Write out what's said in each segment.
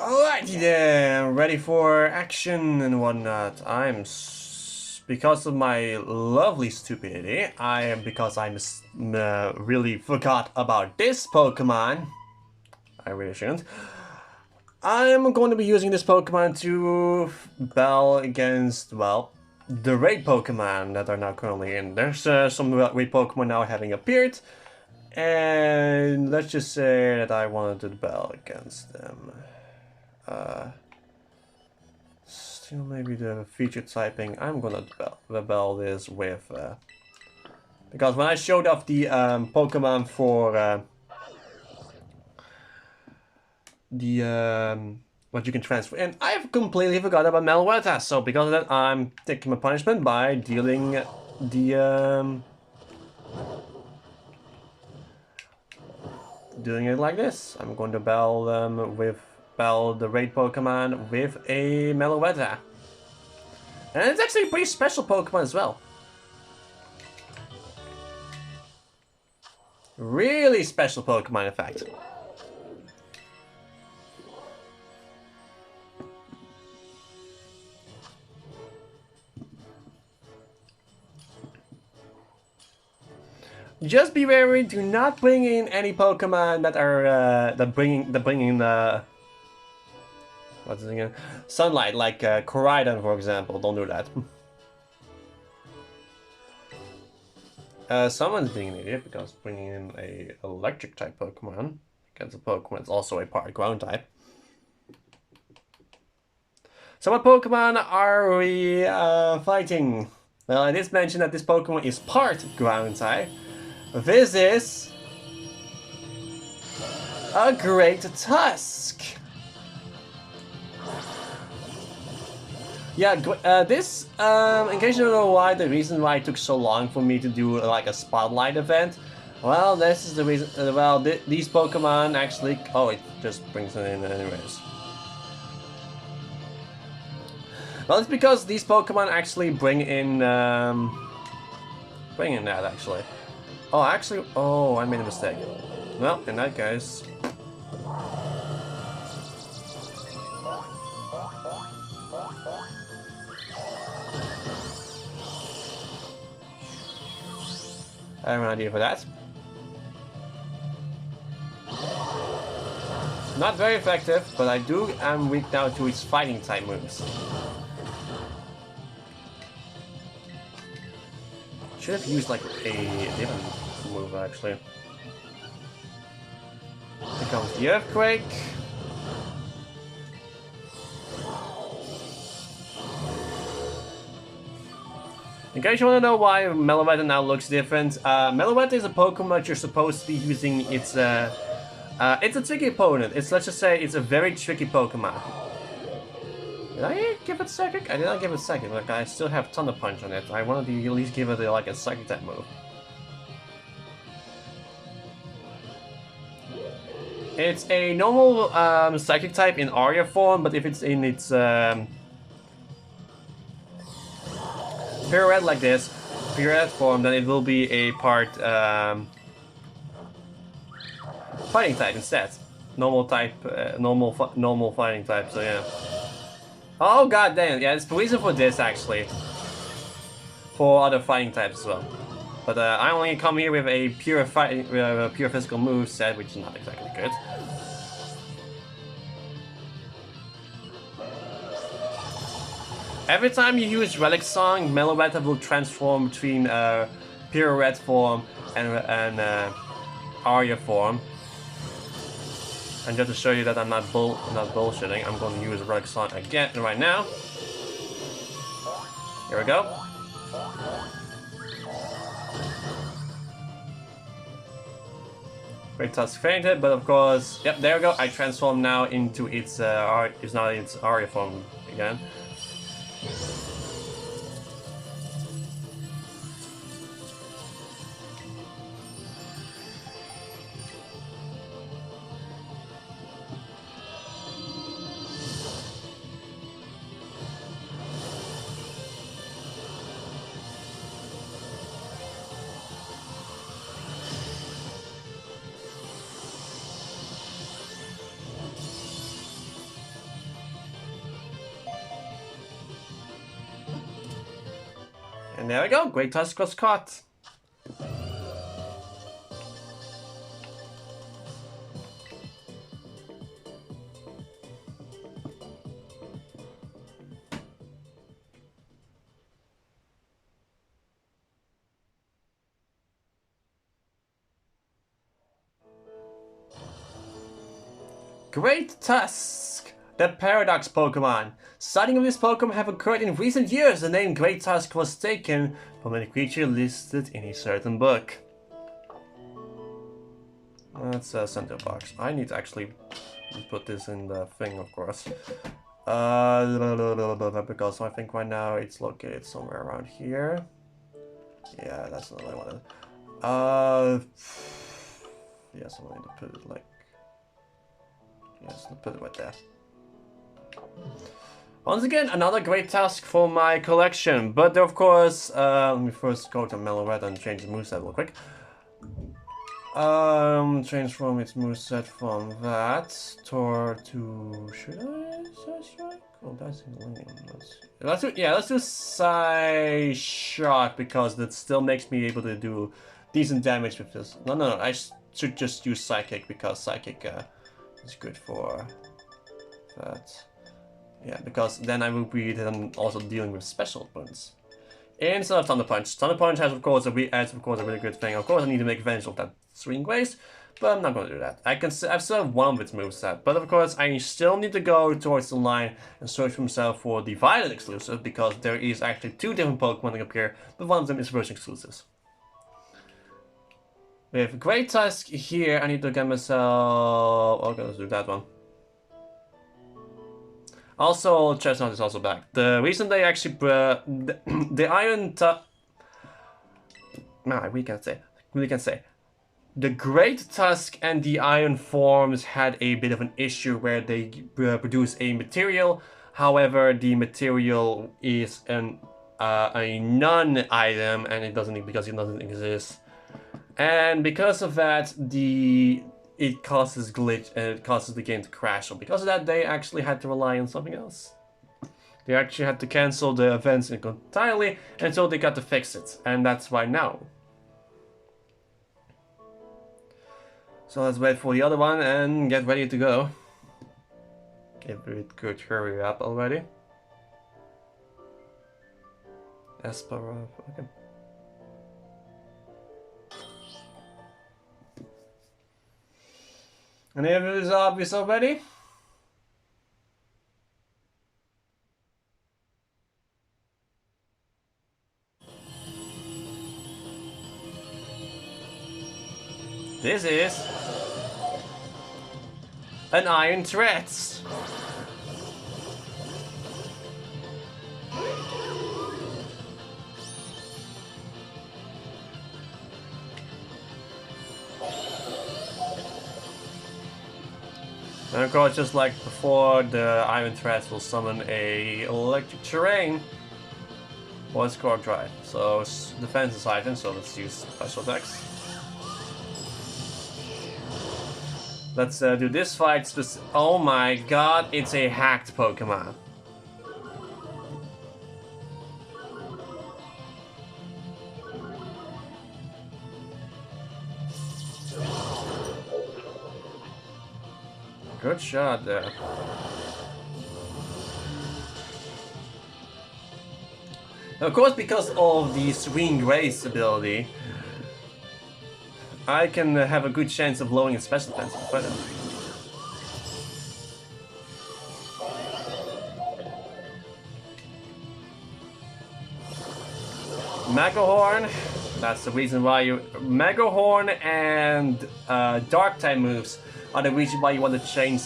Alrighty then, ready for action and whatnot. Because of my lovely stupidity, because I really forgot about this Pokemon. I really shouldn't. I'm going to be using this Pokemon to battle against, well, the raid Pokemon that are now currently in. There's some raid Pokemon now having appeared, and let's just say that I wanted to battle against them. Still maybe the feature typing. I'm gonna rebel this with because when I showed off the Pokemon for what you can transfer in, I've completely forgot about Meloetta. So because of that, I'm taking my punishment by dealing the doing it like this. I'm going to battle them with the raid Pokemon with a Meloetta. And it's actually a pretty special Pokemon as well. Really special Pokemon, in fact. Just be wary, do not bring in any Pokemon that are that bring in what's it again? Sunlight, like Koraidon, for example. Don't do that. Someone's being an idiot because bringing in a electric type Pokemon against a Pokemon that's also a part ground type. So what Pokemon are we fighting? Well, I did mention that this Pokemon is part ground type. This is a great Tusk. Yeah, this, in case you don't know why, the reason why it took so long for me to do like a spotlight event, well, this is the reason, these Pokemon actually, oh, it just brings it in anyways. Well, it's because these Pokemon actually bring in that actually. Oh, actually, oh, I made a mistake. Well, in that case. I have an idea for that. Not very effective, but I am weak now to its fighting type moves. Should have used like a different move actually. Here comes the Earthquake. In case you want to know why Meloetta now looks different, Meloetta is a Pokemon that you're supposed to be using. It's a tricky opponent. Let's just say it's a very tricky Pokemon. Did I give it Psychic? I did not give it Psychic. Like I still have Thunder Punch on it. I wanted to at least give it like a Psychic type move. It's a normal Psychic type in Aria form, but if it's in its Pirouette like this, Pirouette form, then it will be a part fighting type instead. Normal type, normal fighting type. So yeah. Oh god damn! Yeah, it's the reason for this actually. For other fighting types as well. But I only come here with a pure physical move set, which is not exactly good. Every time you use Relic Song, Meloetta will transform between Pirouette form and Aria form. And just to show you that I'm not bullshitting, I'm going to use Relic Song again right now. Here we go. Great Tusk fainted, but of course, yep, there we go. I transform now into its Aria form again. And there we go, Great Tusk was caught. Great Tusk, the Paradox Pokémon. Sighting of this Pokémon have occurred in recent years. The name Great Tusk was taken from a creature listed in a certain book. That's a center box. I need to actually put this in the thing, of course. Because I think right now it's located somewhere around here. Yeah, that's not what I wanted. Yes, I'm going to put it like... Yes, I'll put it right there. Once again, another Great Tusk for my collection. But of course, let me first go to Mellow Red and change the moveset real quick. Change from its moveset from that to... Should I say strike? Oh, that's in the lane. Let's do Psy Shock because that still makes me able to do decent damage with this. No, I should just use Psychic because Psychic is good for that. Yeah, because then I will be then also dealing with special opponents. Instead of Thunder Punch. Thunder Punch has of course a really good thing. Of course I need to make advantage of that Swing Grace, but I'm not going to do that. I still have one of its moveset, but of course I still need to go towards the line and search for myself for the Violet exclusive because there is actually 2 different Pokemon that appear, but one of them is version exclusives. With Great Tusk here, I need to get myself... Okay, let's do that one. Also, Chestnut is also back. The reason they actually... the Iron Tusk... No, we can say. The Great Tusk and the Iron forms had a bit of an issue where they produce a material. However, the material is a non-item and it doesn't exist. And because of that, it causes glitch and it causes the game to crash. So because of that, they actually had to rely on something else. They actually had to cancel the events entirely until they got to fix it, and that's why now. So let's wait for the other one and get ready to go. If it could hurry up already. Aspara, okay. And if it is obvious already. This is an Iron Threats. And of course, just like before, the Iron Threats will summon a Electric Terrain or a Scorch Drive. So defense is item, so let's use special attacks. Let's do this fight. Oh my god, it's a hacked Pokemon. Good shot there. Of course, because of the Swing Grace ability, I can have a good chance of lowering its special defense. Mega Horn, that's the reason why you... Mega Horn and Dark type moves are the reason why you want to change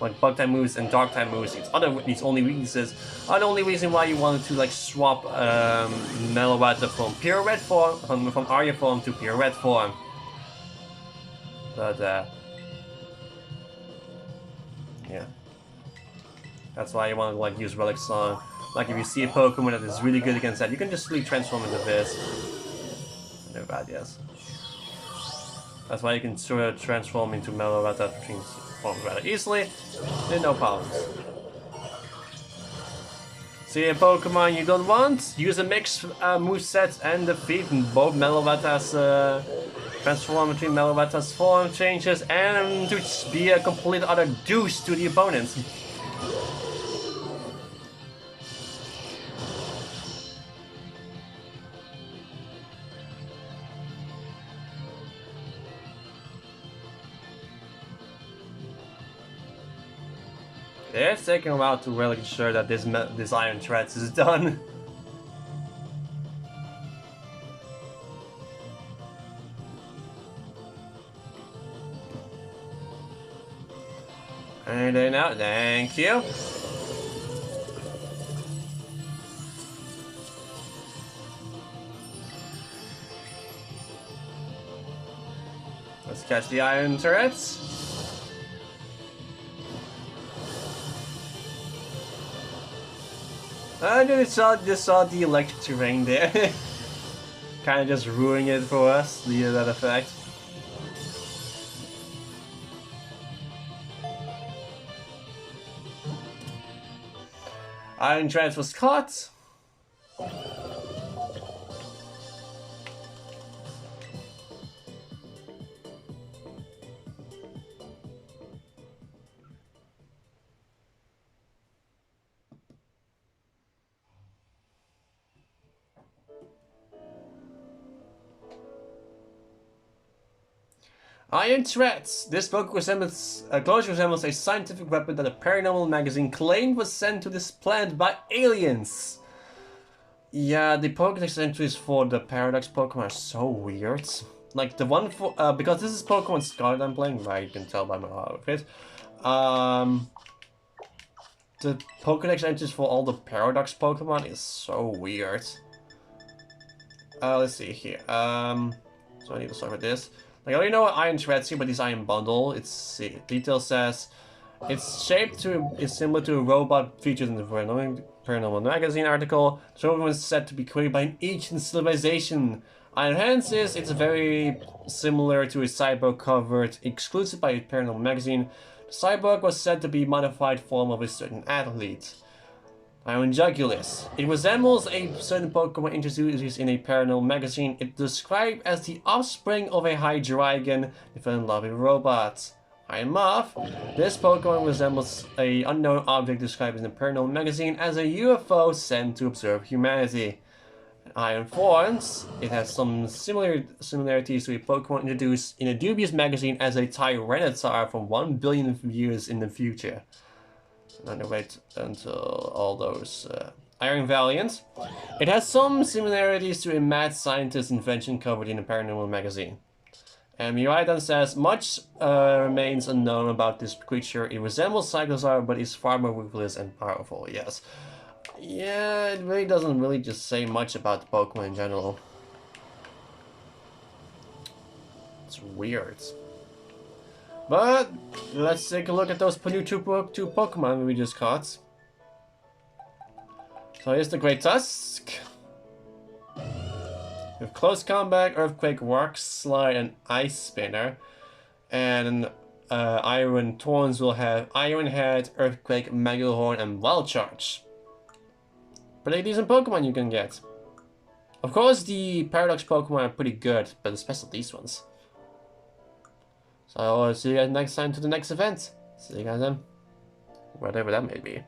like Bug type moves and Dark type moves. These only weaknesses are the only reason why you wanted to like swap Meloetta from pure red form, from Arya form to pure red form. But yeah, that's why you want to like use Relic Song. Like if you see a Pokemon that is really good against that, you can just really transform into this. No bad, yes. That's why you can sort of transform into Meloetta between forms rather easily, with no problems. See a Pokemon you don't want? Use a mix moveset and defeat both Melovatas transform between Melovatas form changes and to be a complete other deuce to the opponent. It's taking a while to really ensure that this Iron Threads is done. And then out, thank you. Let's catch the Iron Turrets. I just saw the electric terrain there. Kind of just ruining it for us, that effect. Iron Trance was caught. Iron Threats. This book closely resembles a scientific weapon that a paranormal magazine claimed was sent to this planet by aliens. Yeah, the Pokédex entries for the Paradox Pokémon are so weird. Like the one for because this is Pokemon Scarlet I'm playing, right? You can tell by my outfit. The Pokédex entries for all the Paradox Pokemon is so weird. Let's see here. So I need to start with this. Like, I already know what Iron Threads here, but this Iron Bundle, detail says, it's shaped is similar to a robot featured in the Paranormal Magazine article. The robot was said to be created by an ancient civilization. Iron Hands it's very similar to a cyborg covered exclusive by a Paranormal Magazine. The cyborg was said to be a modified form of a certain athlete. Iron Jugulus. It resembles a certain Pokemon introduced in a Paranormal Magazine. It's described as the offspring of a Hydreigon that fell in love with robots. Iron Moth. This Pokemon resembles an unknown object described in the Paranormal Magazine as a UFO sent to observe humanity. Iron Thorns. It has some similarities to a Pokemon introduced in a dubious magazine as a Tyranitar from 1 billion years in the future. And wait until all those Iron Valiant. It has some similarities to a mad scientist invention covered in a Paranormal Magazine. And Miraidon says, much remains unknown about this creature. It resembles Cyclosaur, but is far more ruthless and powerful. Yes. Yeah, it really doesn't really just say much about the Pokemon in general. It's weird. But let's take a look at those new two Pokemon we just caught. So here's the Great Tusk. With Close Combat, Earthquake, Rock Slide, and Ice Spinner. And Iron Thorns will have Iron Head, Earthquake, Megalhorn, and Wild Charge. Pretty decent Pokemon you can get. Of course, the Paradox Pokemon are pretty good, but especially these ones. So I'll see you guys next time to the next event. See you guys then. Whatever that may be.